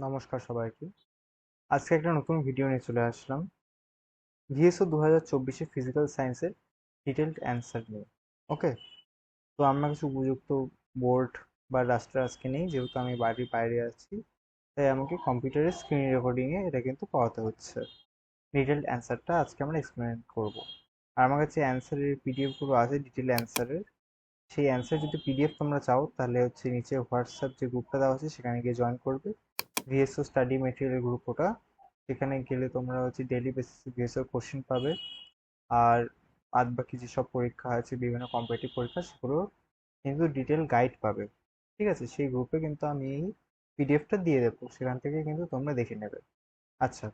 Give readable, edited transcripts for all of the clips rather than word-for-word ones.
নমস্কার সবাইকে। আজকে একটা নতুন ভিডিও নিয়ে চলে আসলাম ভিএসও 2024 ফিজিক্যাল সায়েন্সের ডিটেলড অ্যান্সার নিয়ে। ওকে, তো আমার কিছু উপযুক্ত বোর্ড বা রাস্টার আজকে নেই, যেহেতু আমি বাড়ির বাইরে আছি, তাই আমাকে কম্পিউটারের স্ক্রিন রেকর্ডিংয়ে এটা কিন্তু পাওয়াতে হচ্ছে। ডিটেলড অ্যান্সারটা আজকে আমরা এক্সপ্লেন করব। আর আমার কাছে অ্যান্সারের পিডিএফগুলো আছে ডিটেল অ্যান্সারের। সেই অ্যান্সার যদি পিডিএফ তোমরা চাও তাহলে নিচে হোয়াটসঅ্যাপ যে গ্রুপটা দেওয়া আছে সেখানে গিয়ে জয়েন করবে। ভিএসও স্টাডি মেটেরিয়াল গ্রুপ ওটা। সেখানে গেলে তোমরা ডেইলি বেসিসে ভিএসও কোশ্চেন পাবে। আর বাদ বাকি যেসব পরীক্ষা আছে, বিভিন্ন কম্পিটিটিভ পরীক্ষা, সেগুলো কিন্তু ডিটেল গাইড পাবে। ঠিক আছে, সেই গ্রুপে কিন্তু আমি এই পিডিএফটা দিয়ে দেবো, সেখান থেকে কিন্তু তোমরা দেখে নেবে। আচ্ছা,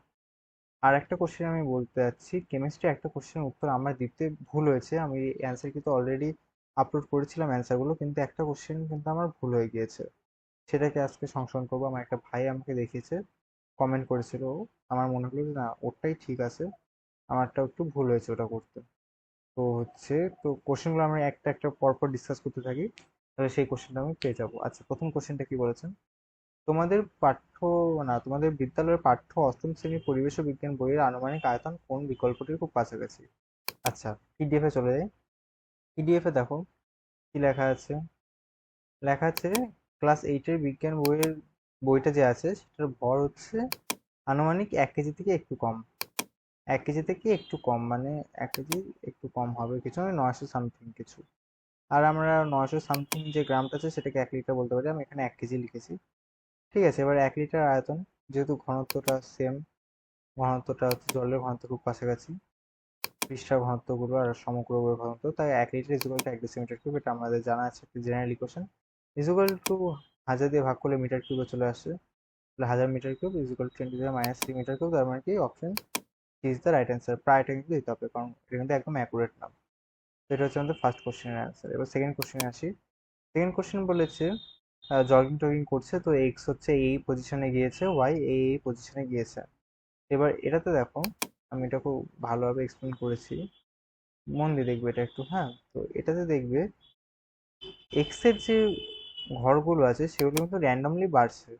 আর একটা কোশ্চেন আমি বলতে যাচ্ছি, কেমিস্ট্রি একটা কোশ্চেনের উত্তর আমার দিতে ভুল হয়েছে। আমি অ্যান্সার কিন্তু অলরেডি আপলোড করেছিলাম অ্যান্সারগুলো, কিন্তু একটা কোশ্চেন কিন্তু আমার ভুল হয়ে গিয়েছে। সেটাকে আজকে সংশোধন করবো। আমার একটা ভাই আমাকে দেখিয়েছে, কমেন্ট করেছিল ও। আমার মনে হলো যে না, ওটাই ঠিক আছে, আমারটাও একটু ভুল হয়েছে ওটা করতে। তো তো কোশ্চেনগুলো আমরা একটা একটা পরপর ডিসকাস করতে থাকি, তাহলে সেই কোশ্চেনটা আমি পেয়ে যাবো। আচ্ছা, প্রথম কোশ্চেনটা কি বলেছেন? তোমাদের পাঠ্য তোমাদের বিদ্যালয়ের পাঠ্য অষ্টম শ্রেণীর পরিবেশ ও বিজ্ঞান বইয়ের আনুমানিক আয়তন কোন বিকল্পটির খুব কাছাকাছি? আচ্ছা, পিডিএফ এ চলে যাই। পিডিএফ এ দেখো কি লেখা আছে। লেখা আছে ক্লাস এইটের বিজ্ঞান বইয়ের বইটা যে আছে সেটার ভর আনুমানিক 1 কেজি থেকে একটু কম। 1 কেজি থেকে একটু কম মানে 1 কেজি একটু কম হবে কিছু, মানে 900 সামথিং কিছু। আর আমরা 900 সামথিং যে গ্রামটা আছে সেটাকে 1 লিটার বলতে পারি, আমি এখানে 1 কেজি লিখেছি। ঠিক আছে, এবার 1 লিটার আয়তন, যেহেতু ঘনত্বটা সেম, ঘনত্বটা জলের ঘনত্ব খুব কাছাকাছি, পৃষ্ঠার ঘনত্বগুলো আর সমগ্র বইয়ের ঘনত্ব, তাই 1 litre equal to 1 decimetre cube, এটা আমাদের জানা আছে, একটা জেনারেল ইকুয়েশন। ইকুয়াল টু 1000 দিয়ে ভাগ করলে মিটার কিউবে চলে আসে, তাহলে 1000 মিটার কিউব ইকুয়াল টু 10⁻³ তার মানে কি option is the right answer. প্রায়টা কিন্তু দিতে হবে, কারণ এটা কিন্তু একদম অ্যাকুরেট না। তো এটা হচ্ছে আমাদের ফার্স্ট কোশ্চেনের অ্যান্সার। এবার সেকেন্ড কোশ্চেনে আসি। সেকেন্ড কোশ্চেন বলেছে জগিং টগিং করছে, তো এক্স এই পজিশনে গিয়েছে, ওয়াই এই পজিশনে গিয়েছে। এবার এটাতে দেখো, আমি এটা খুব ভালোভাবে এক্সপ্লেন করেছি, মন দিয়ে দেখবে এটা একটু। হ্যাঁ, তো এটাতে দেখবে এক্স এর যে ঘরগুলো আছে সেগুলো কিন্তু র্যান্ডমলি বাড়ছে।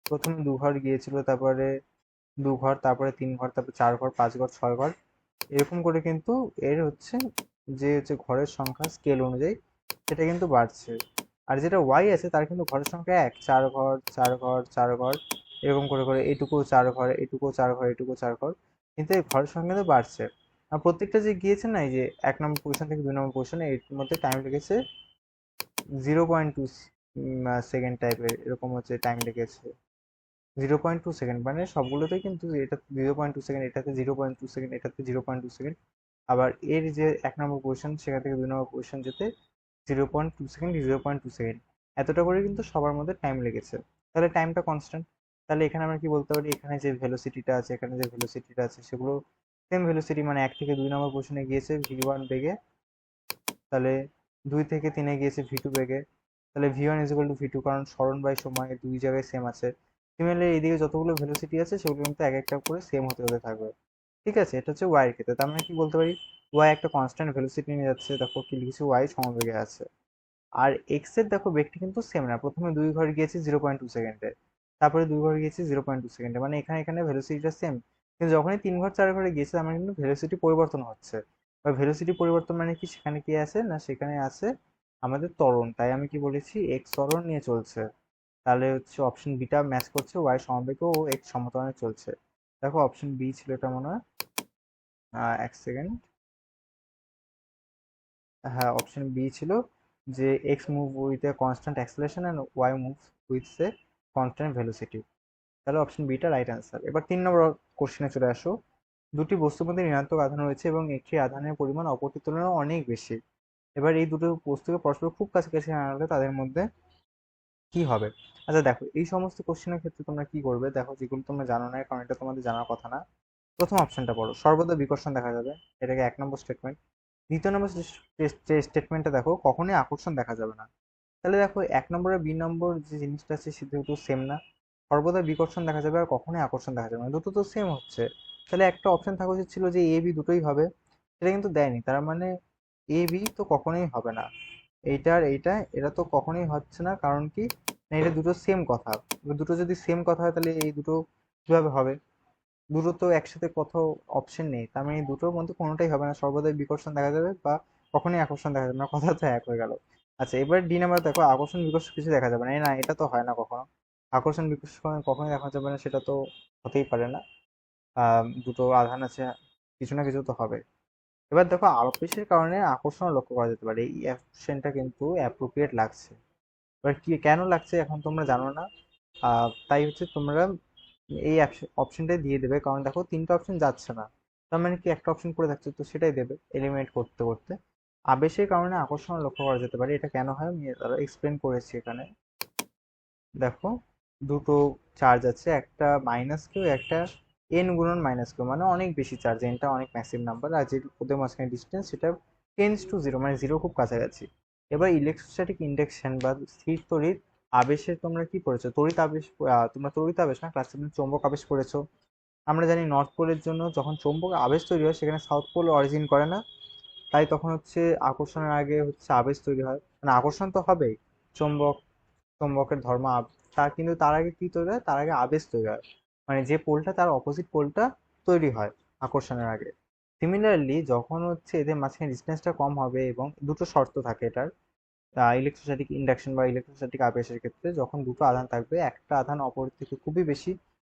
প্রথমে 2 ঘর গিয়েছিল, তারপরে 2 ঘর, তারপরে 3 ঘর, তারপরে 4 ঘর, 5 ঘর, 6 ঘর, এরকম করে কিন্তু এর ঘরের সংখ্যা স্কেল অনুযায়ী সেটা কিন্তু বাড়ছে। আর যেটা ওয়াই আছে তার কিন্তু ঘরের সংখ্যা 4 ঘর, 4 ঘর, 4 ঘর, এরকম করে করে এটুকু 4 ঘর, এটুকু 4 ঘর, এটুকু 4 ঘর, কিন্তু এই ঘরের সংখ্যা কিন্তু বাড়ছে। আর প্রত্যেকটা যে গিয়েছে না, এই যে 1 নম্বর পজিশন থেকে 2 নম্বর পজিশনে, এর মধ্যে টাইম লেগেছে 0.2 সেকেন্ড টাইপের, এরকম টাইম লেগেছে। 0.2 সেকেন্ড, মানে সবগুলোতেই কিন্তু এটা 0.2 সেকেন্ড, এটাতে 0.2 সেকেন্ড, এটাতে 0.2 সেকেন্ড। আবার এর যে 1 নম্বর পজিশন সেখান থেকে 2 নম্বর পজিশন যেতে 0.2 সেকেন্ড, 0.2 সেকেন্ড, এতটা করে কিন্তু সবার মধ্যে টাইম লেগেছে। তাহলে টাইমটা কনস্ট্যান্ট। তাহলে এখানে আমরা কি বলতে পারি, এখানে যে ভেলোসিটিটা আছে, এখানে যে ভেলোসিটিটা আছে, সেগুলো সেম ভেলোসিটি, মানে 1 থেকে 2 নম্বর পজিশনে গিয়েছে v1 বেগে, তাহলে 2 থেকে 3-এ গিয়েছে v2 বেগে, তাহলে v1 is equal to v2, কারণ সরণ বাই সময় দুই জায়গায় সেম আছে। সিমিলারলি এইদিকে যতগুলো ভেলোসিটি আছে সেগুলো কিন্তু এক একটা করে সেম হতে হতে থাকবে। ঠিক আছে, এটা হচ্ছে ওয়াই এর ক্ষেত্রে। তার মানে কি বলতে পারি, ওয়াই একটা কনস্ট্যান্ট ভেলোসিটি নিয়ে যাচ্ছে, দেখো কি লিখেছি, ওয়াই সমবেগে আছে। আর এক্স এর দেখো বেগটি কিন্তু সেম না, প্রথমে 2 ঘর গিয়েছে 0.2 সেকেন্ডে, তারপরে 2 ঘর গিয়েছে 0.2 সেকেন্ডে, মানে এখানে এখানে ভেলোসিটিটা সেম। কিন্তু যখনই 3 ঘর 4 ঘরে গিয়েছে আমার কিন্তু ভেলোসিটি পরিবর্তন হচ্ছে। বা ভেলোসিটি পরিবর্তন মানে কি, সেখানে কি আছে না, সেখানে আছে আমাদের ত্বরণ, তাই আমি কি বলেছি, এক্স ত্বরণ নিয়ে চলছে। তাহলে অপশন বিটা ম্যাচ করছে, ওয়াই সমবেগে ও এক্স সমত্বরণে চলছে। দেখো অপশন বি ছিল এটা মনে হয়। 1 সেকেন্ড। হ্যাঁ, অপশন বি ছিল, যে x move with a constant acceleration and y move with a constant velocity. তাহলে অপশন বিটা রাইট অ্যান্সার। এবার 3 নম্বর কোশ্চেনে চলে আসো। দুটি বস্তুর মধ্যে ঋণাত্মক আধান রয়েছে এবং একটি আধানের পরিমাণ অপরটির তুলনায় অনেক বেশি। এবার এই দুটো বস্তুকে পরস্পর খুব কাছাকাছি আনলে তাদের মধ্যে কি হবে? আচ্ছা দেখো, এই সমস্ত কোশ্চেনের ক্ষেত্রে তোমরা কি করবে, দেখো যেগুলো তোমরা জানো না, কারণ এটা তোমাদের জানার কথা না। প্রথম অপশনটা পড়ো, সর্বদা বিকর্ষণ দেখা যাবে, এটাকে 1 নম্বর স্টেটমেন্ট। দ্বিতীয় নম্বর স্টেটমেন্টটা দেখো, কখনোই আকর্ষণ দেখা যাবে না। তাহলে দেখো 1 নম্বর আর 2 নম্বর যে জিনিসটা আছে সেটা তো সেম না। সর্বদা বিকর্ষণ দেখা যাবে আর কখনোই আকর্ষণ দেখা যাবে না, দুটো তো সেম হচ্ছে। তাহলে একটা অপশন থাকা উচিত ছিল যে এ বি দুটোই হবে, সেটা কিন্তু দেয়নি, তার মানে এ বি তো কখনোই হবে না। এইটা আর এইটা, এটা তো কখনোই হচ্ছে না, কারণ কি, না এটা দুটো সেম কথা। এবার দুটো যদি সেম কথা হয় তাহলে এই দুটো কিভাবে হবে? দুটো তো একসাথে কোথাও অপশন নেই, তার মানে এই দুটোর মধ্যে কোনোটাই হবে না, সর্বদাই বিকর্ষণ দেখা যাবে বা কখনোই আকর্ষণ দেখা যাবে না, কথা তো এক হয়ে গেল। আচ্ছা এবার ডি নাম্বার দেখো, আকর্ষণ বিকর্ষণ কিছু দেখা যাবে না, না এটা তো হয় না কখনো। আকর্ষণ বিকর্ষণ কখনোই দেখা যাবে না, সেটা তো হতেই পারে না। দুটো আধান আছে, কিছু না কিছু তো হবে। এবার দেখো আবেশের কারণে আকর্ষণ লক্ষ্য করা যেতে পারে, এই অপশনটা কিন্তু অ্যাপ্রোপ্রিয়েট লাগছে। এবার কি কেন লাগছে এখন তোমরা জানো না, তাই হচ্ছে তোমরা এই অপশনটাই দিয়ে দেবে, কারণ দেখো তিনটা অপশন যাচ্ছে না, তার মানে কি একটা অপশন পড়ে থাকছে, তো সেটাই দেবে এলিমিনেট করতে করতে। আবেশের কারণে আকর্ষণ লক্ষ্য করা যেতে পারে, এটা কেন হয় আমি এক্সপ্লেন করেছি এখানে। দেখো দুটো চার্জ আছে, একটা মাইনাস কিউ, একটা এন গুণন মাইনাস কিউ, মানে অনেক বেশি চার্জ, এনটা অনেক ম্যাসিভ নাম্বার, আর যে ওদের মাঝখানে ডিস্টেন্স সেটা টেন্স টু জিরো, মানে জিরো খুব কাছাকাছি। এবার ইলেকট্রোস্ট্যাটিক ইন্ডাকশন বা স্থির তড়িৎ আবেশে তোমরা কি পড়েছো? তড়িৎ আবেশ, তোমরা তড়িৎ আবেশ না, ক্লাসে চৌম্বক আবেশ পড়েছো। আমরা জানি নর্থ পোলের জন্য যখন চৌম্বক আবেশ তৈরি হয় সেখানে সাউথ পোল অরিজিন করে না, তাই তখন হচ্ছে আকর্ষণের আগে হচ্ছে আবেশ তৈরি হয়, মানে আকর্ষণ তো হবেই, চৌম্বক, চৌম্বকের ধর্ম তার কিন্তু তার আগে কি তৈরি হয়, তার আগে আবেশ তৈরি হয়, মানে যে পোলটা তার অপোজিট পোলটা তৈরি হয় আকর্ষণের আগে। সিমিলারলি যখন হচ্ছে এদের মাঝখানে ডিস্টেন্সটা কম হবে, এবং দুটো শর্ত থাকে এটার, ইলেকট্রোস্ট্যাটিক ইন্ডাকশন বা ইলেকট্রোস্ট্যাটিক আবেশের ক্ষেত্রে যখন দুটো আধান থাকবে, একটা আধান অপরের থেকে খুবই বেশি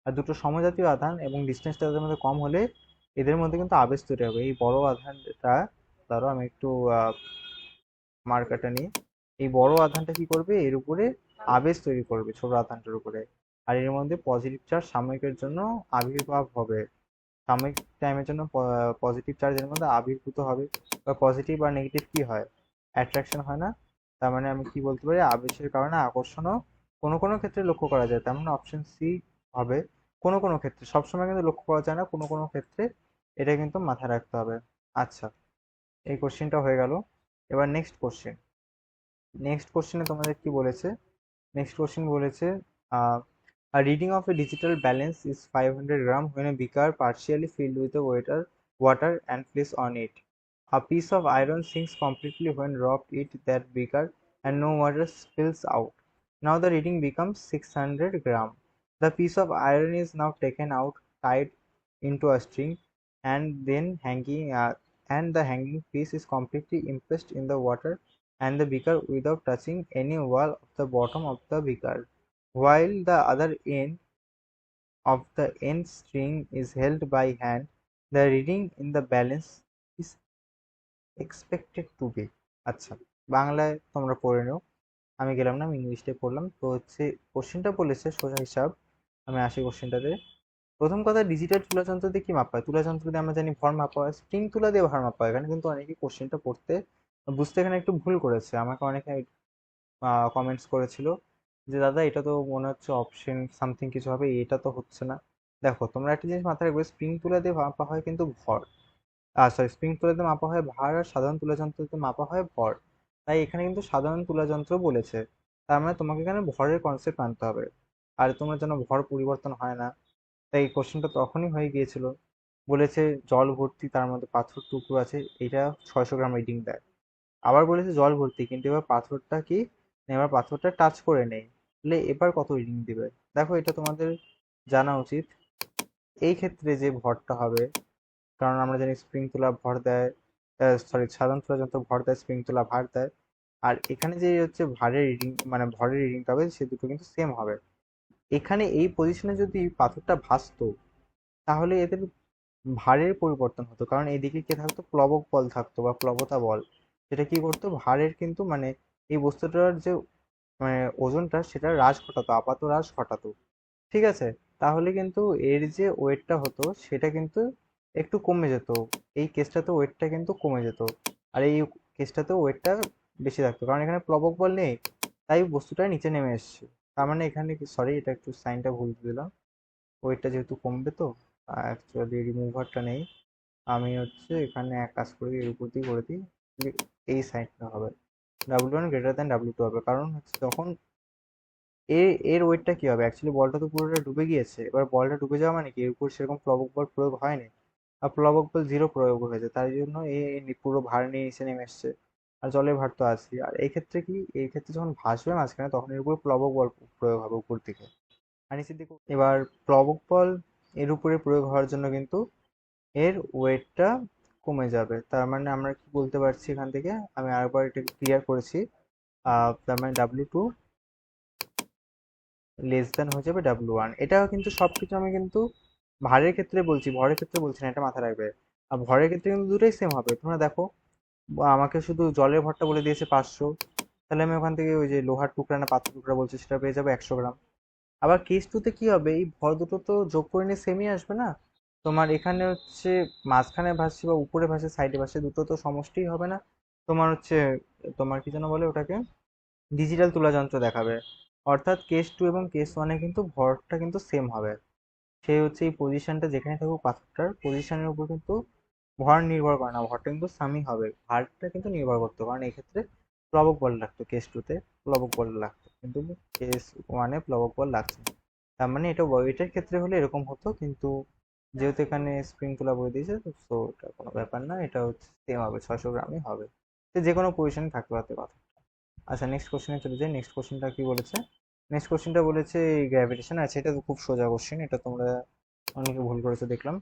আর দুটো সমজাতীয় আধান এবং ডিস্টেন্সটা তাদের মধ্যে কম হলে এদের মধ্যে কিন্তু আবেশ তৈরি হবে। এই বড় আধানটা, ধরো আমি একটু মার্কারটা নিই, এই বড় আধানটা কি করবে, এর উপরে আবেশ তৈরি করবে ছোট আধানটার উপরে, আর এর মধ্যে পজিটিভ চার্জ সাময়িকের জন্য আবির্ভাব হবে, সাময়িক টাইমের জন্য পজিটিভ চার্জ এর মধ্যে আবির্ভূত হবে। বা পজিটিভ আর নেগেটিভ কি হয়, অ্যাট্রাকশন হয় না? তার মানে আমি কি বলতে পারি, আবেশের কারণে আকর্ষণও কোনো কোনো ক্ষেত্রে লক্ষ্য করা যায়, তেমন অপশন সি হবে। কোনো কোনো ক্ষেত্রে, সবসময় কিন্তু লক্ষ্য করা যায় না, কোনো কোনো ক্ষেত্রে, এটা কিন্তু মাথায় রাখতে হবে। আচ্ছা এই কোশ্চেনটা হয়ে গেল। এবার নেক্সট কোশ্চেন। নেক্সট কোশ্চেনে তোমাদের কি বলেছে? নেক্সট কোশ্চেন বলেছে, a reading of a digital balance is 500 gram when a beaker partially filled with a water and placed on it. A piece of iron sinks completely when dropped it that beaker and no water spills out. Now the reading becomes 600 gram. The piece of iron is now taken out, tied into a string, and then and the hanging piece is completely immersed in the water and the beaker without touching any wall of the bottom of the beaker, while the other end of the end string is held by hand. The reading in the balance is expected to be. আচ্ছা বাংলায় তোমরা পড়ে নিও, আমি গেলাম না, আমি ইংলিশটাই পড়লাম। তো হচ্ছে কোশ্চেনটা বলেছে সোজা হিসাব, আমি আসি কোশ্চেনটাতে। প্রথম কথা, ডিজিটাল তুলা যন্ত্র দিয়ে কি মাপা হয়? তুলা যন্ত্র দিয়ে আমরা জানি ভর মাপা হয়, স্প্রিং তুলা দিয়ে ভর মাপা হয়। এখানে কিন্তু অনেকে কোশ্চেনটা পড়তে বুঝতে এখানে একটু ভুল করেছে, আমাকে অনেকে কমেন্টস করেছিল যে দাদা এটা তো মনে হচ্ছে অপশন সামথিং কিছু হবে, এটা তো হচ্ছে না। দেখো তোমরা একটা জিনিস মাথায় রাখবে, স্প্রিং তুলা দিয়ে মাপা হয় কিন্তু ভর, সরি স্প্রিং তুলা দিয়ে মাপা হয় ভার, আর সাধারণ তুলা যন্ত্রতে মাপা হয় ভর। তাই এখানে কিন্তু সাধারণ তুলা যন্ত্র বলেছে, তার মানে তোমাকে এখানে ভরের কনসেপ্ট আনতে হবে, আর তোমরা যেন ভর পরিবর্তন হয় না। তাই এই কোশ্চেনটা তখনই হয়ে গিয়েছিল। বলেছে জল ভর্তি, তার মধ্যে পাথর টুকরো আছে, এটা 600 গ্রাম রিডিং দেয়। আবার বলেছে জল ভর্তি, কিন্তু এবার পাথরটা কি, না, এবার পাথরটা টাচ করে নেই, তাহলে এবার কত রিডিং দিবে? দেখো এটা তোমাদের জানা উচিত। এই ক্ষেত্রে যে ভরটা হবে, কারণ আমরা জানি স্প্রিং তোলা ভর দেয়, সরি সাধারণ তোলা যন্ত্র ভর দেয়, স্প্রিং তোলা ভার দেয়, আর এখানে যে হচ্ছে ভারের রিডিং মানে ভরের রিডিংটা হবে সে দুটো কিন্তু সেম হবে। এখানে এই পজিশনে যদি পাথরটা ভাসতো তাহলে এদের ভারের পরিবর্তন হতো, কারণ এইদিকে কি থাকতো, প্লবক বল থাকতো বা প্লবতা বল, যেটা কি করতো ভারের কিন্তু মানে এই বস্তুটার যে মানে ওজনটা সেটা হ্রাস ঘটাতো, আপাত হ্রাস ঘটাতো। ঠিক আছে, তাহলে কিন্তু এর যে ওয়েটটা হতো সেটা কিন্তু একটু কমে যেত, এই কেসটাতে ওয়েটটা কিন্তু কমে যেত, আর এই কেসটাতে ওয়েটটা বেশি থাকতো, কারণ এখানে প্লবক বল নেই, তাই বস্তুটা নিচে নেমে এসছে। তার মানে এখানে সরি এটা একটু সাইনটা ভুল দিয়ে দিলাম, ওয়েটটা যেহেতু কমবে তো অ্যাকচুয়ালি রিমুভারটা নেই, আমি হচ্ছে এখানে এক কাজ করে এর উপর দিয়ে করে দিই, এই সাইনটা হবে W1 > W2 হবে, কারণ হচ্ছে তখন এর ওয়েটটা কি হবে, অ্যাকচুয়ালি বলটা তো পুরোটা ডুবে গিয়েছে, এবার বলটা ডুবে যাওয়া মানে কি এর উপর সেরকম প্লবক বল প্রয়োগ হয়নি, আর প্লবক বল জিরো প্রয়োগ হয়েছে, তাই জন্য পুরো ভার নিয়ে নিচে নেমে এসছে। আর জলের ভার তো আছেই। আর এই ক্ষেত্রে কি, এই ক্ষেত্রে যখন ভাসবে মাঝখানে তখন এর উপর প্লবক বল প্রয়োগ হবে উপর থেকে আর নিচের দিকে। এবার প্লবক বল এর উপরে প্রয়োগ হওয়ার জন্য কিন্তু এর ওয়েটটা কমে যাবে। তার মানে আমরা কি বলতে পারছি এখান থেকে, আমি আরেকবার এটা ক্লিয়ার করেছি। তার মানে W2 লেস দেন হয়ে যাবে W1। এটা কিন্তু সবকিছু আমি কিন্তু ভারের ক্ষেত্রে বলছি, ভরের ক্ষেত্রে বলছি না, এটা মাথায় রাখবে। আর ভরের ক্ষেত্রে কিন্তু দুটোই সেম হবে। তোমরা দেখো, আমাকে শুধু জলের ভরটা বলে দিয়েছে 500, তাহলে আমি ওখান থেকে ওই যে লোহার টুকরা না পাথর টুকরা বলছে সেটা পেয়ে যাবো 100 গ্রাম। আবার কেস টুতে কি হবে, এই ভর দুটো তো যোগ করে নিয়ে সেমই আসবে না। তোমার এখানে হচ্ছে মাঝখানে ভাসছে বা উপরে ভাসে সাইডে ভাসে, দুটো তো সমষ্টিই হবে না। তোমার হচ্ছে, তোমার কি যেন বলে ওটাকে, ডিজিটাল তুলা যন্ত্র দেখাবে। অর্থাৎ কেস টু এবং কেস ওয়ানে কিন্তু ভরটা কিন্তু সেম হবে। সে হচ্ছে এই পজিশনটা যেখানে থাকুক পাথরটার পজিশনের উপর কিন্তু ভর নির্ভর করে না, ভরটা কিন্তু সামই হবে, ভারটা কিন্তু নির্ভর করতো। কারণ এই ক্ষেত্রে প্লবক বল লাগতো, কেস টুতে প্লবক বল লাগতো, কিন্তু কেস ওয়ানে প্লবক বল লাগছে না। তার মানে এটা ওয়েটের ক্ষেত্রে হলে এরকম হতো, কিন্তু যেহেতু এখানে স্প্রিং তুলা বলে দিয়েছে তো এটা কোনো ব্যাপার না, এটা হচ্ছে সেম হবে, 600 গ্রামই হবে। তো যে কোনো পজিশনে থাকতে পারতে কথা। আচ্ছা নেক্সট কোশ্চেনে চলে যাই। নেক্সট কোশ্চেনটা কি বলেছে, নেক্সট কোশ্চেনটা বলেছে গ্র্যাভিটেশন। আচ্ছা এটা তো খুব সোজা কোশ্চেন, এটা তোমরা অনেকে ভুল করেছো দেখলাম।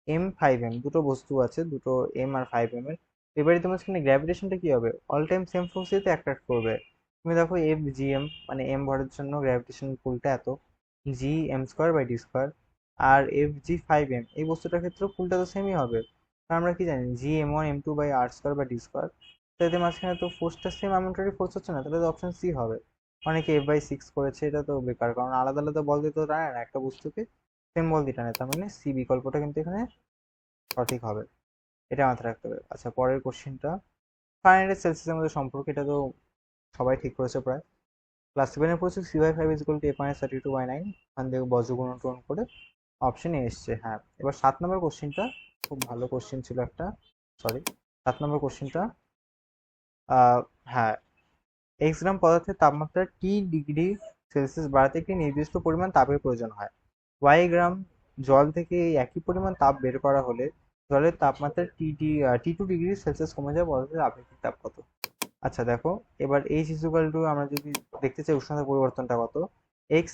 M5M দুটো বস্তু আছে, দুটো M আর 5M এর। এবারে তোমার সেখানে গ্র্যাভিটেশনটা কি হবে, অল টাইম সেম ফোর্সই তো অ্যাট্রাক্ট করবে। তুমি দেখো FGM মানে M ভরের জন্য গ্র্যাভিটেশন পুলটা এত, G m² by d²। R FG5M এই বস্তুটার ক্ষেত্রেও পুলটা তো সেমই হবে। কারণ আমরা কি জানি G m1m2/r² বাই d²। তো এদের মাঝখানে তো ফোর্সটা সেম অ্যামাউন্টেরই ফোর্স হচ্ছে না, তাহলে তো অপশন সি হবে। অনেকে F/6 করেছে, এটা তো বেকার, কারণ আলাদা আলাদা বল দিতে টানে না একটা বস্তুকে, সেম বল দিয়ে টানে। তার মানে সি বিকল্পটা কিন্তু এখানে সঠিক হবে, এটা মাথায় রাখতে হবে। আচ্ছা পরের কোশ্চেনটা, ফারেনহাইট সেলসিয়াসের মধ্যে সম্পর্ক, এটা তো সবাই ঠিক করেছে প্রায়। ক্লাস 7-এ পড়েছে C/5 = A/32/9, ওখান থেকে বজ্র গুণন করে অপশন এ এসছে। হ্যাঁ, এবার 7 নম্বর কোশ্চেনটা খুব ভালো কোশ্চেন ছিল একটা, সরি 7 নম্বর কোশ্চেনটা। হ্যাঁ, এক্স গ্রাম পদার্থের তাপমাত্রা T ডিগ্রি সেলসিয়াস বাড়াতে একটি নির্দিষ্ট পরিমাণ তাপের প্রয়োজন হয়। ওয়াই গ্রাম জল থেকে এই একই পরিমাণ তাপ বের করা হলে জলের তাপমাত্রা T2 ডিগ্রি সেলসিয়াস কমে যায়, পদার্থের আপেক্ষিক তাপ কত? আচ্ছা দেখো, এবার H=, আমরা যদি দেখতে চাই উষ্ণতা পরিবর্তনটা কত, X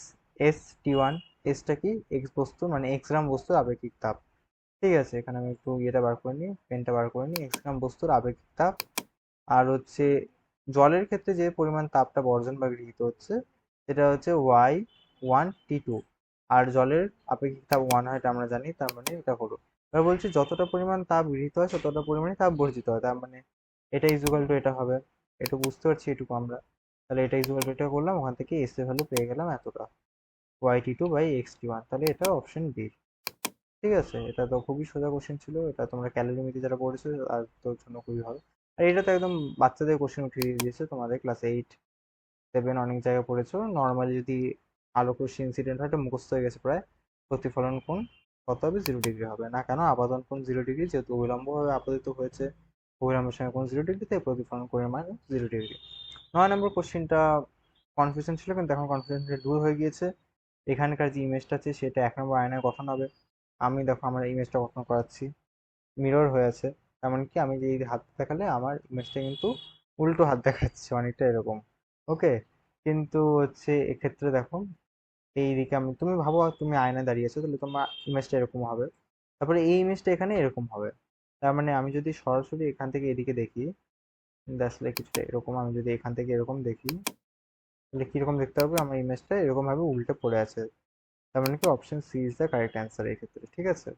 S T1, এসটা কি, এক্স বস্তু মানে এক্স গ্রাম বস্তুর আপেক্ষিক তাপ। ঠিক আছে, এখানে আমি একটু ইয়েটা বার করে নিই, পেনটা বার করে নিই, এক্স গ্রাম বস্তুর আপেক্ষিক তাপ। আর হচ্ছে জলের ক্ষেত্রে যে পরিমাণ তাপটা বর্জন বা গৃহীত হচ্ছে সেটা হচ্ছে Y1T2। আর জলের আপেক্ষিক তাপ 1 হয়, এটা আমরা জানি, তার মানে এটা হলো। এবার বলছি যতটা পরিমাণ তাপ গৃহীত হয় ততটা পরিমাণে তাপ বর্জিত হয়, তার মানে এটা ইজুকাল টু এটা হবে। এটা বুঝতে পারছি এটুকু আমরা। তাহলে এটা ইজুকাল টু এটা করলাম, ওখান থেকে এস এর ভ্যালু পেয়ে গেলাম এতটা, Y T2/X T1, তাহলে এটা অপশন বি। ঠিক আছে, এটা তো খুবই সোজা কোশ্চেন ছিল, এটা তোমরা ক্যালোরিমিতে যারা পড়েছো আর তোর জন্য খুবই ভালো। আর এটা তো একদম বাচ্চাদের কোশ্চেন উঠিয়ে দিয়েছে, তোমাদের ক্লাস 8-7 অনেক জায়গায় পড়েছো। নর্মালি যদি আলোকরশ্মি ইনসিডেন্ট হয় এটা মুখস্থ হয়ে গেছে প্রায়। প্রতিফলন কোণ কত হবে, 0 ডিগ্রি হবে না কেন, আপাতন কোণ 0 ডিগ্রি, যেহেতু অবিলম্ব ভাবে আপতিত হয়েছে, অবিলম্বের সময় কোণ 0 ডিগ্রি, তাই প্রতিফলন কোণের মান 0 ডিগ্রি। 9 নম্বর কোশ্চেনটা কনফিউশন ছিল, কিন্তু এখন কনফিউশনটা দূর হয়ে গিয়েছে। এখানকার যে ইমেজটা আছে সেটা 1 নম্বর আয়নায় গঠন হবে। আমি দেখো আমার ইমেজটা গঠন করাচ্ছি, মিরর হয়ে আছে। তেমন কি আমি যে এই হাত দেখালে আমার ইমেজটা কিন্তু উল্টো হাত দেখাচ্ছে অনেকটা এরকম। ওকে, কিন্তু হচ্ছে এক্ষেত্রে দেখো, এইদিকে আমি, তুমি ভাবো তুমি আয়নায় দাঁড়িয়েছো, তাহলে তোমার ইমেজটা এরকম হবে, তারপরে এই ইমেজটা এখানে এরকম হবে। তার মানে আমি যদি সরাসরি এখান থেকে এদিকে দেখি, আসলে কিছুটা এরকম, আমি যদি এখান থেকে এরকম দেখি তাহলে কিরকম দেখতে হবে, আমার ইমেজটা এরকম ভাবে উল্টে পড়ে আছে। তার মানে কি option C is the correct answer এই ক্ষেত্রে। ঠিক আছে,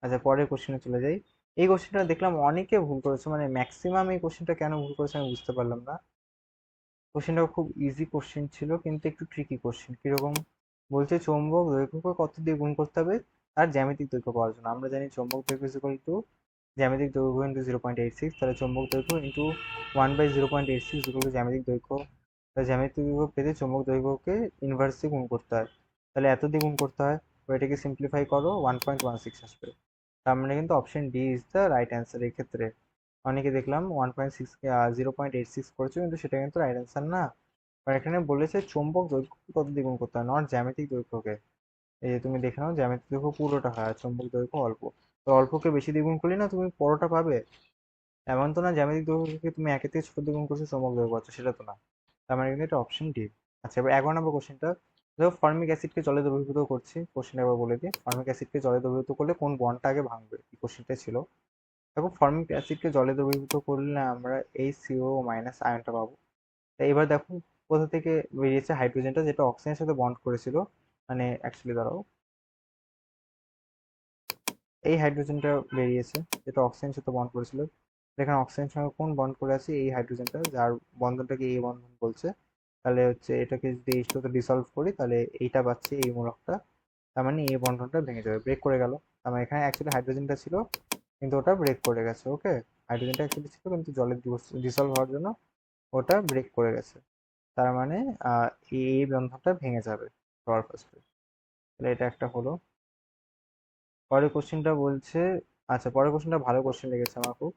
আচ্ছা পরের কোশ্চেনে চলে যাই। এই কোশ্চেনটা দেখলাম অনেকে ভুল করেছে, মানে ম্যাক্সিমাম এই কোশ্চেনটা কেন ভুল করেছে আমি বুঝতে পারলাম না। কোশ্চেনটা খুব ইজি কোশ্চেন ছিল, কিন্তু একটু ট্রিকি কোশ্চেন। কিরকম বলছে, চৌম্বক দৈর্ঘ্যকে কত দিয়ে গুণ করতে হবে তার জ্যামিতিক দৈর্ঘ্য পাওয়ার জন্য। আমরা জানি চৌম্বক দৈর্ঘ্য ইকুয়াল টু জ্যামিতিক দৈর্ঘ্য ইন্টু 0.86, তাহলে চৌম্বক দৈর্ঘ্য ইন্টু 1/0.86 ইকুয়াল টু জ্যামিতিক দৈর্ঘ্য। তাহলে জ্যামিতিক দৈর্ঘ্য পেতে চৌম্বক দৈর্ঘ্যকে ইনভার্স দিয়ে গুণ করতে হয়। তাহলে এত দিয়ে গুণ করতে হয়, তো এটাকে সিম্পলিফাই করো, 1.16 আসবে। তার মানে কিন্তু option D is the right answer এই ক্ষেত্রে। অনেকে দেখলাম 0.86 করেছে, কিন্তু সেটা কিন্তু রাইট অ্যান্সার না। আর এখানে বলেছে চৌম্বক দৈর্ঘ্য কত দ্বিগুণ করতে হয়, নট জ্যামিতিক দৈর্ঘ্যকে। এই যে তুমি দেখে নাও, জ্যামিতিক দৈর্ঘ্য পুরোটা হয় আর চৌম্বক দৈর্ঘ্য অল্প। তো অল্পকে বেশি দ্বিগুণ করলে না তুমি বড়টা পাবে, এমন তো না জ্যামিতিক দৈর্ঘ্যকে তুমি একের থেকে ছোট দিয়ে গুণ করছো চৌম্বক দৈর্ঘ্য পাচ্ছ, সেটা তো না। তার মানে কিন্তু এটা অপশন ডি। আচ্ছা, এবার 11 নম্বর কোশ্চেনটা, দেখো ফর্মিক অ্যাসিডকে জলে দ্রবীভূত করছি, কোশ্চেনটা একবার বলে দিই। ফর্মিক অ্যাসিডকে জলে দ্রবীভূত করলে কোন বন্ডটা আগে ভাঙবে, এই কোশ্চেনটা ছিল। দেখো ফর্মিক অ্যাসিডকে জলে দ্রবীভূত করলে আমরা এই সিও মাইনাস আয়নটা পাবো। তা এবার দেখো কোথা থেকে বেরিয়েছে হাইড্রোজেনটা, যেটা অক্সিজেনের সাথে বন্ড করেছিল, মানে অ্যাকচুয়ালি দাঁড়াও, এই হাইড্রোজেনটা বেরিয়েছে যেটা অক্সিজেনের সাথে বন্ড করেছিল। এখানে অক্সিজেনের সঙ্গে কোন বন্ড করে আছে, এই হাইড্রোজেনটা, যার বন্ধনটাকে এই বন্ধন বলছে। তাহলে হচ্ছে এটাকে যদি এইচ টুতে ডিসলভ করি তাহলে এইটা পাচ্ছি, এই মূলকটা। তার মানে এই বন্ধনটা ভেঙে যাবে, ব্রেক করে গেল। তার মানে এখানে অ্যাকচুয়ালি হাইড্রোজেনটা ছিল কিন্তু ওটা ব্রেক করে গেছে। ওকে, হাইড্রোজেনটা অ্যাকচুয়ালি ছিল কিন্তু জলে ডিসলভ হওয়ার জন্য ওটা ব্রেক করে গেছে। তার মানে এই বন্ধনটা ভেঙে যাবে সবার ফার্স্টে। তাহলে এটা একটা হলো। পরের কোশ্চেনটা বলছে, আচ্ছা পরের কোশ্চেনটা ভালো কোশ্চেন লেগেছে আমার খুব।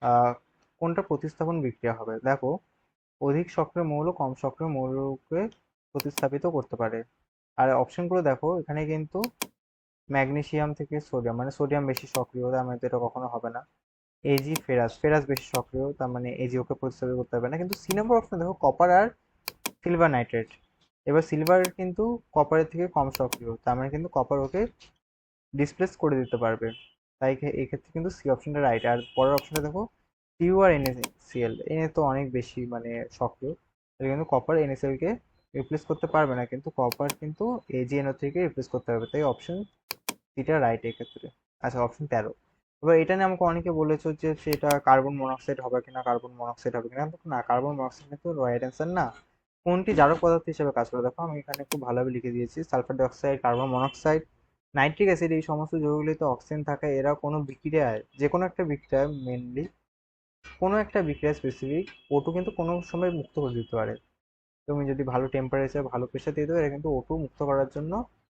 আহ, কোনটা প্রতিস্থাপন বিক্রিয়া হবে, দেখো অধিক সক্রিয় মৌল কম সক্রিয় মৌলকে প্রতিস্থাপিত করতে পারে। আর অপশনগুলো দেখো, এখানে কিন্তু ম্যাগনেসিয়াম থেকে সোডিয়াম, মানে সোডিয়াম বেশি সক্রিয়, তার মানে তো এটা কখনো হবে না। এজি ফেরাস, ফেরাস বেশি সক্রিয়, তার মানে এজি ওকে প্রতিস্থাপিত করতে পারবে না। কিন্তু সি নম্বর অপশন দেখো কপার আর সিলভার নাইট্রেট। এবার সিলভার কিন্তু কপারের থেকে কম সক্রিয়, তার মানে কিন্তু কপার ওকে ডিসপ্লেস করে দিতে পারবে। তাই এই ক্ষেত্রে কিন্তু সি অপশনটা রাইট। আর পরের অপশনটা দেখো পিউ আর এনএসিএল, এনে তো অনেক বেশি মানে সক্রিয়, তাহলে কিন্তু কপার এনএসএল কে রিপ্লেস করতে পারবে না, কিন্তু কপার কিন্তু এজিএনও থেকে রিপ্লেস করতে পারবে। তাই অপশন সিটা রাইট এই ক্ষেত্রে। আচ্ছা অপশন 13, এবার এটা নিয়ে আমাকে অনেকে বলেছো যে সেটা কার্বন মনোক্সাইড হবে কিনা, কার্বন মনোক্সাইড হবে কিনা। দেখো না, কার্বন মনোক্সাইড কিন্তু রাইট অ্যান্সার না। কোনটি জারক পদার্থ হিসেবে কাজ করে, দেখো আমি এখানে খুব ভালোভাবে লিখে দিয়েছি, sulphur dioxide, carbon monoxide, nitric acid, এই সমস্ত যৌগগুলিতে অক্সিজেন থাকে। এরা কোনো বিক্রিয়ায়, যে কোনো একটা বিক্রিয়ায় মেনলি কোনো একটা বিক্রিয়া স্পেসিফিক O2 কিন্তু কোনো সময় মুক্ত করে দিতে পারে। তুমি যদি ভালো টেম্পারেচার ভালো প্রেশার দিয়ে দেবে, এরা কিন্তু O2 মুক্ত করার জন্য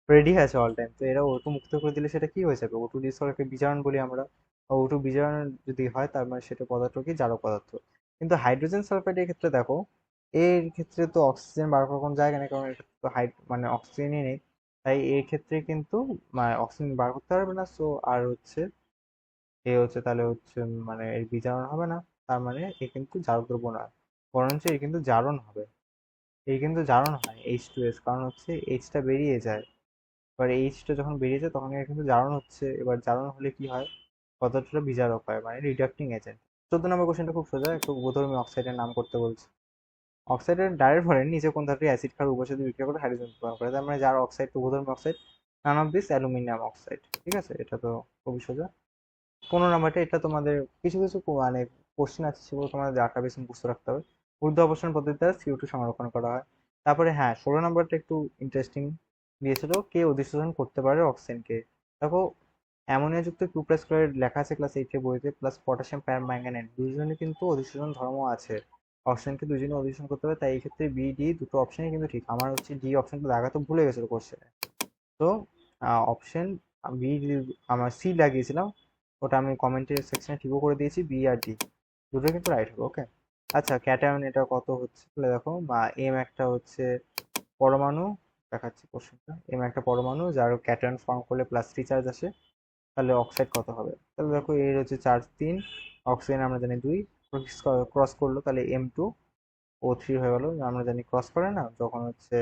রেডি আছে অল টাইম। তো এরা O2 মুক্ত করে দিলে সেটা কি হয়ে যাবে, O2 ডিসঅর্ডারকে বিজারণ বলি আমরা। O2 বিজারণ যদি হয় তার মানে সেটা পদার্থ কি, জারক পদার্থ। কিন্তু হাইড্রোজেন সালফাইডের ক্ষেত্রে দেখো, এর ক্ষেত্রে তো অক্সিজেন বার করার কোনো জায়গা নেই, কারণ এটা তো মানে অক্সিজেনই নেই। তাই এই ক্ষেত্রে কিন্তু মানে অক্সিজেন বার করতে পারবে না। সো আর হচ্ছে এ হচ্ছে তাহলে হচ্ছে মানে এর বিজারণ হবে না। তার মানে এ কিন্তু জারক দ্রব্য নয়, বরঞ্চ এ কিন্তু জারণ হবে। এই কিন্তু জারণ হয় H2S, কারণ হচ্ছে এইচটা বেরিয়ে যায়। এবার এইচটা যখন বেরিয়ে যায় তখন এর কিন্তু জারণ হচ্ছে। এবার জারণ হলে কি হয়, পদার্থটা বিজারক হয়, মানে রিডাক্টিং এজেন্ট। 14 নম্বর কোশ্চেনটা খুব সোজা, একটু উভধর্মী অক্সাইডের নাম করতে বলছে। অক্সাইডের ডাইরেক্ট বলেন নিচে কোন ধাতুটি অ্যাসিড ক্ষার উভয় সাথে বিক্রিয়া করে হাইড্রোজেন উৎপন্ন করে, তার মানে যার অক্সাইড উভধর্মী oxide, none of this aluminium oxide. ঠিক আছে, এটা তো খুবই সোজা। 15 নম্বরটা, এটা তোমাদের কিছু কিছু মানে কোশ্চেন আছে সেগুলো তোমাদের ডাটাবেস মুখস্থ রাখতে হবে। ঊর্ধ্ব অপসারণ পদ্ধতি দ্বারা CO2 সংরক্ষণ করা হয়। তারপরে হ্যাঁ, 16 নম্বরটা একটু ইন্টারেস্টিং দিয়েছিল, কে অধিশোষণ করতে পারে অক্সিজেনকে। দেখো অ্যামোনিয়া যুক্ত 2+ ক্লোরাইড লেখা আছে ক্লাস 8 এর বইতে, প্লাস পটাশিয়াম ম্যাঙ্গানেট দুইজনে কিন্তু অধিশোষণ ধর্ম আছে। অক্সিজেনকে দুইজনে অধিশোষণ করতে পারে, তাই এই ক্ষেত্রে বি ডি দুটো অপশনই কিন্তু ঠিক। আমার হচ্ছে ডি অপশনটা লাগা তো ভুলে গেছিল কোশ্চেনে। তো অপশন বি, আমার সি লাগিয়েছিলাম, ওটা আমি কমেন্টের সেকশনে ঠিকও করে দিয়েছি, বি আর ডি দুটো কিন্তু রাইট হবে। ওকে, আচ্ছা ক্যাটায়ন এটা কত হচ্ছে তাহলে দেখো, বা এম একটা হচ্ছে পরমাণু, দেখাচ্ছি কোশ্চেনটা। এম একটা পরমাণু যার ক্যাটায়ন ফর্ম করলে +3 চার্জ আসে, তাহলে অক্সাইড কত হবে। তাহলে দেখো এর হচ্ছে চার্জ 3, অক্সিজেন আমরা জানি 2, ক্রস করলো তাহলে M2O3 হয়ে গেল। আমরা জানি ক্রস করে না যখন হচ্ছে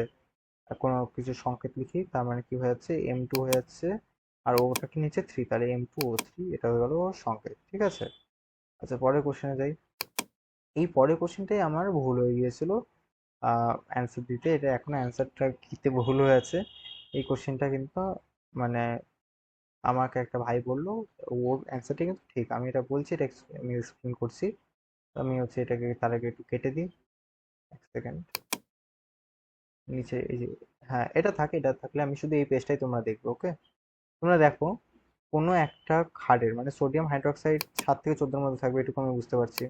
কোনো কিছু সংকেত লিখি, তার মানে কি হয়ে যাচ্ছে, M2 হয়ে যাচ্ছে, আর ওটা কি নিচে 3, তাহলে M2O3, এটা হয়ে গেল ওর সংকেত। ঠিক আছে, আচ্ছা পরের কোশ্চেনে যাই। এই পরের কোশ্চেনটাই আমার ভুল হয়ে গিয়েছিল অ্যান্সার দিতে, এটা এখনো অ্যান্সারটা দিতে ভুল হয়ে আছে। এই কোশ্চেনটা কিন্তু মানে আমাকে একটা ভাই বললো, ওর অ্যান্সারটা কিন্তু ঠিক, আমি এটা বলছি, এটা আমি এক্সপ্লেন করছি। আমি হচ্ছে এটাকে তার আগে একটু কেটে দিই, 1 সেকেন্ড। নিচে এই যে, হ্যাঁ এটা থাকে, এটা থাকলে আমি শুধু এই পেজটাই তোমরা দেখবে। ওকে, তোমরা দেখো কোনো একটা ক্ষারের মানে সোডিয়াম হাইড্রোক্সাইড 7 থেকে 14-এর মধ্যে থাকবে, এটুকু আমি বুঝতে পারছি।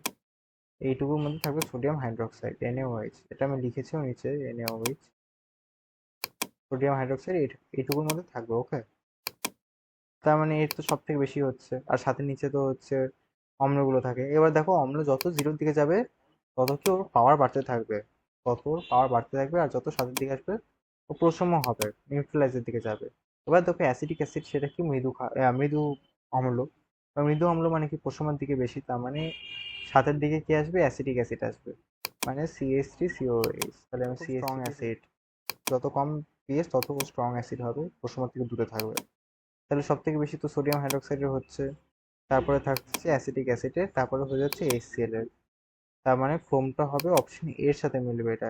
এইটুকুর মধ্যে থাকবে সোডিয়াম হাইড্রোক্সাইড NaOH, এটা আমি লিখেছি নিচে NaOH, সোডিয়াম হাইড্রোক্সাইড এইটুকুর মধ্যে থাকবে। ওকে, তার মানে এর তো সব থেকে বেশি হচ্ছে, আর সাথে নিচে তো হচ্ছে অম্লগুলো থাকে। এবার দেখো অম্ল যত জিরোর দিকে যাবে তত কি ওর পাওয়ার বাড়তে থাকবে, তত ওর পাওয়ার বাড়তে থাকবে, আর যত সাতের দিকে আসবে ও প্রশম্য হবে, নিউট্রালাইজের দিকে যাবে। এবার দেখো অ্যাসিডিক অ্যাসিড সেটা কি মৃদু মৃদু অম্ল। মৃদু অম্ল মানে কি পশ্চিমের দিকে বেশি, তার মানে সাতের দিকে কি আসবে, অ্যাসিটিক অ্যাসিড আসবে, মানে CH3COH, তাহলে আমি স্ট্রং অ্যাসিড, যত কম পিএইচ তত স্ট্রং অ্যাসিড হবে, পশ্চিমের থেকে দূরে থাকবে। তাহলে সব থেকে বেশি তো সোডিয়াম হাইড্রোক্সাইডের হচ্ছে, তারপরে থাকছে অ্যাসিটিক অ্যাসিডের, তারপরে হয়ে যাচ্ছে HCl এর। তার মানে ক্রোমটা হবে অপশন এর সাথে মিলবে এটা।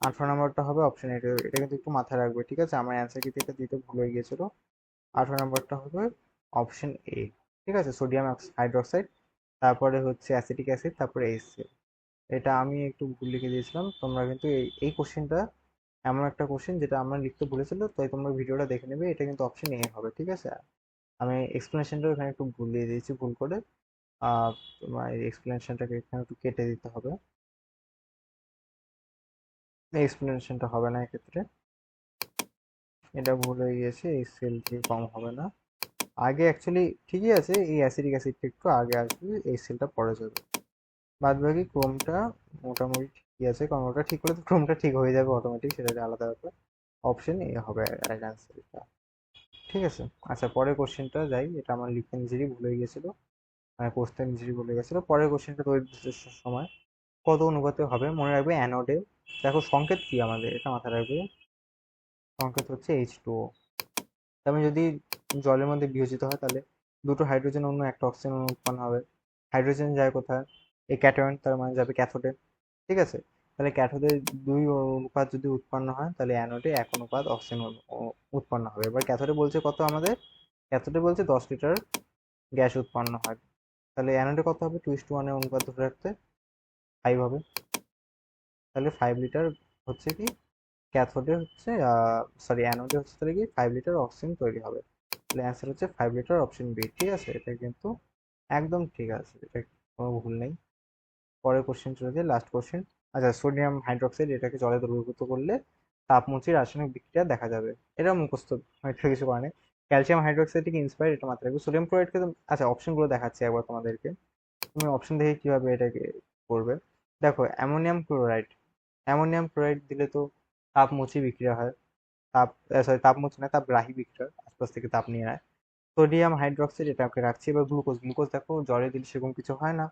18 নম্বরটা হবে অপশন এ, এটা কিন্তু একটু মাথায় রাখবে, ঠিক আছে? আমার অ্যান্সার কিন্তু এটা দিতে ভুল হয়ে গিয়েছিল। 18 নম্বরটা হবে অপশন এ, ঠিক আছে, সোডিয়াম হাইড্রোক্সাইড, তারপরে হচ্ছে অ্যাসিটিক অ্যাসিড, তারপরে HCl। এটা আমি একটু ভুল লিখে দিয়েছিলাম, তোমরা কিন্তু এই কোশ্চেনটা এমন একটা কোশ্চেন যেটা আমরা লিখতে ভুলেছিল, তাই তোমরা ভিডিওটা দেখে নেবে, এটা কিন্তু অপশন এ হবে, ঠিক আছে? আমি এক্সপ্লেনেশনটা এখানে একটু ভুল দিয়ে দিয়েছি ভুল করে। আহ তোমার এক্সপ্লেনেশনটাকে এখানে একটু কেটে দিতে হবে, এক্সপ্লেনেশনটা হবে না এক্ষেত্রে, এটা ভুল হয়ে গিয়েছে, এই সেল থেকে কম হবে না। আগে অ্যাকচুয়ালি ঠিকই আছে, এই অ্যাসিডিক অ্যাসিডটা একটু আগে আসবে, এই সেলটা পরে যাবে। বাদ বাকি ক্রোমটা মোটামুটি ঠিকই আছে, কারণ ওটা ঠিক করে তো ক্রোমটা ঠিক হয়ে যাবে অটোমেটিক, সেটা একটা আলাদা ব্যাপার। অপশন এ হবে রাইট অ্যান্সার এটা, ঠিক আছে? আচ্ছা, পরের কোশ্চেনটা যাই, এটা আমার লিখতে নিজেরই ভুল হয়ে গেছিল, মানে কোর্সটা নিজেরই ভুলে গেছিল। পরের কোশ্চেনটা তড়িৎ বিশ্লেষণের সময় কত অনুপাতে হবে, মনে রাখবে অ্যানোডে, দেখো সংকেত কি আমাদের এটা মাথায় রাখবে, সংকেত হচ্ছে H2O। আমি যদি জলের মধ্যে বিয়োজিত হয় তাহলে দুটো হাইড্রোজেন অণু একটা অক্সিজেন অণু উৎপন্ন হবে। হাইড্রোজেন যায় কোথায়, এই ক্যাটায়ন, তার মানে যাবে ক্যাথোডে, ঠিক আছে? তাহলে ক্যাথোডে দুই অনুপাত যদি উৎপন্ন হয়, তাহলে অ্যানোডে 1 অনুপাত অক্সিজেন উৎপন্ন হবে। এবার ক্যাথোডে বলছে কত আমাদের, ক্যাথোডে বলছে 10 লিটার গ্যাস উৎপন্ন হয়, তাহলে অ্যানোডে কত হবে, 2:1 অনুপাত ধরে রাখতে 5 হবে, তাহলে 5 লিটার হচ্ছে কি ক্যাথোডে হচ্ছে, সরি অ্যানোডে হচ্ছে তাহলে কি 5 লিটার অক্সিজেন তৈরি হবে। তাহলে অ্যান্সার হচ্ছে 5 লিটার, অপশন বি, ঠিক আছে? এটা কিন্তু একদম ঠিক আছে, এটা কোনো ভুল নেই। পরের কোশ্চেন চলে যায়, লাস্ট কোশ্চেন। আচ্ছা, সোডিয়াম হাইড্রোক্সাইড এটাকে জলে দ্রবীভূত করলে তাপমুচি রাসায়নিক বিক্রিয়া দেখা যাবে, এটা মুখস্থ, হয়তো কিছু করে নেই। ক্যালসিয়াম হাইড্রোক্সাইড থেকে ইন্সপায়ার, এটা মাথায় রাখবে। সোডিয়াম ক্লোরাইডকে আচ্ছা অপশনগুলো দেখাচ্ছি একবার তোমাদেরকে, তুমি অপশন দেখে কিভাবে এটাকে করবে। দেখো, অ্যামোনিয়াম ক্লোরাইড, অ্যামোনিয়াম ক্লোরাইড দিলে তো তাপমুচি বিক্রিয়া হয়, তাপ, সরি তাপমুচি না, তাপগ্রাহী বিক্রিয়া, আশপাশ থেকে তাপ নিয়ে নেয়। সোডিয়াম হাইড্রোক্সাইড এটাকে রাখছি। এবার গ্লুকোজ, গ্লুকোজ দেখো জলে দিলে সেরকম কিছু হয় না,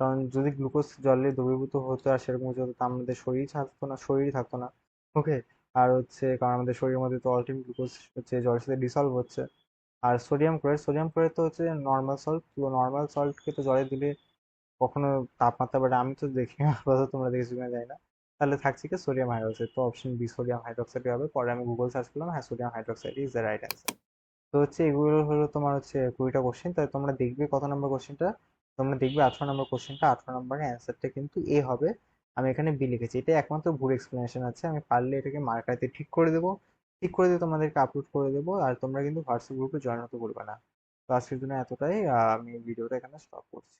কারণ যদি গ্লুকোজ জলে দ্রবীভূত হতো আর সেরকম কিছু হতো তা আমাদের শরীরই থাকতো না, শরীরই থাকতো না। ওকে, আর হচ্ছে কারণ আমাদের শরীরের মধ্যে তো অলরেডি গ্লুকোজ হচ্ছে জলের সাথে ডিসলভ হচ্ছে। আর সোডিয়াম ক্লোরাইড, সোডিয়াম ক্লোরাইড তো হচ্ছে নর্মাল সল্ট, তো নর্মাল সল্টকে তো জলে দিলে কখনো তাপমাত্রা বাড়ে, আমি তো দেখি না, আপাতত তোমরা দেখেছো কিনা জানি না। তাহলে থাকছে কি সোডিয়াম হাইড্রোক্সাইড, তো অপশন বি সোডিয়াম হাইড্রোক্সাইড হবে। পরে আমি গুগল সার্চ করলাম, হ্যাঁ sodium hydroxide is the right answer. তো হচ্ছে এগুলো হলো তোমার হচ্ছে 20টা কোশ্চেন, তাই তোমরা দেখবে কত নম্বর কোশ্চেনটা, তোমরা দেখবে 18 নম্বর কোশ্চেনটা, 18 নম্বরের অ্যান্সারটা কিন্তু এ হবে। আমি এখানে বি লিখেছি, এটা একমাত্র ভুল এক্সপ্লেনেশন আছে, আমি পারলে এটাকে মার্কারতে ঠিক করে দেবো, ঠিক করে দিয়ে তোমাদেরকে আপলোড করে দেবো, আর তোমরা কিন্তু হোয়াটসঅ্যাপ গ্রুপে জয়েন হতে ভুলবে না। তো আজকের জন্য এতটাই, আমি ভিডিওটা এখানে স্টপ করছি।